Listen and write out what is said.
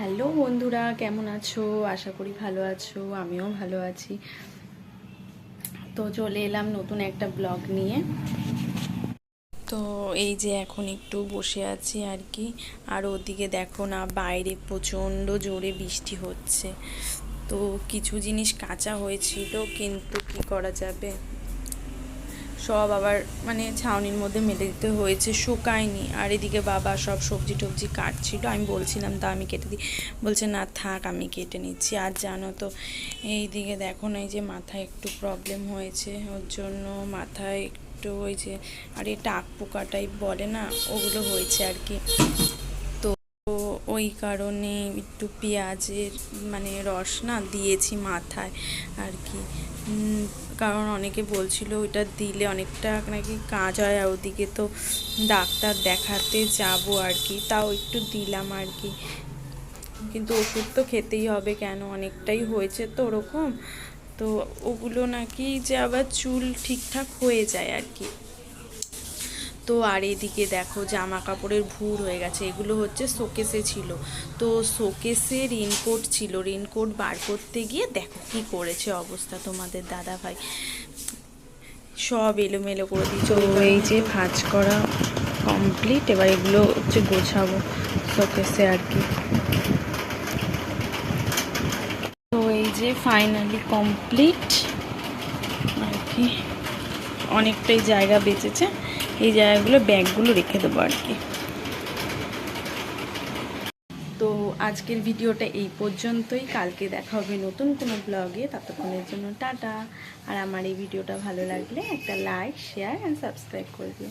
Hello বন্ধুরা, কেমন আছো? আশা করি ভালো আছো, আমিও ভালো আছি। তো চলে এলাম নতুন একটা ব্লগ নিয়ে। তো এই যে এখন একটু বসে আছি আর কি। আর ওদিকে দেখো না, বাইরে প্রচণ্ড জোরে বৃষ্টি হচ্ছে। তো কিছু জিনিস কাঁচা হয়েছিল, কিন্তু কি করা যাবে, সব আবার ছাউনির মধ্যে মেলে দিতে হয়েছে, শুকায়নি। আর এদিকে বাবা সব সবজি টবজি কাটছিল, আমি বলছিলাম তা আমি কেটে দিই, বলছে না থাক আমি কেটে নিচ্ছি। আর জানো তো এইদিকে দেখো না, এই যে মাথায় একটু প্রবলেম হয়েছে, ওর জন্য মাথায় একটু ওই যে আর এই টাক পোকা টাইপ বলে না, ওগুলো হয়েছে আর কি। তো ওই কারণে একটু পেঁয়াজের রস না দিয়েছি মাথায় আর কি। কারণ অনেকে বলছিল ওইটা দিলে অনেকটা নাকি কাজ হয়, আর ওদিকে তো ডাক্তার দেখাতে যাব আর কি, তাও একটু দিলাম আর কি। কিন্তু ওষুধ তো খেতেই হবে, কেন অনেকটাই হয়েছে তো ওরকম। তো ওগুলো নাকি যে আবার চুল ঠিকঠাক হয়ে যায় আর কি। তো আর এদিকে দেখো জামা কাপড়ের ভুর হয়ে গেছে, এগুলো হচ্ছে শোকেসে ছিল। তো শোকেসে রেনকোট ছিল, রেনকোট বার করতে গিয়ে দেখো কি করেছে অবস্থা তোমাদের দাদা ভাই, সব এলোমেলো করে দিয়েছে। তো এই যে ভাঁজ করা কমপ্লিট, এবার এগুলো হচ্ছে গোছাবো শোকেসে আর কি। তো এই যে ফাইনালি কমপ্লিট আর কি, অনেকটাই জায়গা বেঁচেছে, এই জায়গাগুলো ব্যাগগুলো রেখে দেবো আর কি। তো আজকের ভিডিওটা এই পর্যন্তই, কালকে দেখা হবে নতুন কোনো ব্লগে, ততক্ষণের জন্য টাটা। আর আমার এই ভিডিওটা ভালো লাগলে একটা লাইক, শেয়ার অ্যান্ড সাবস্ক্রাইব করে দিও।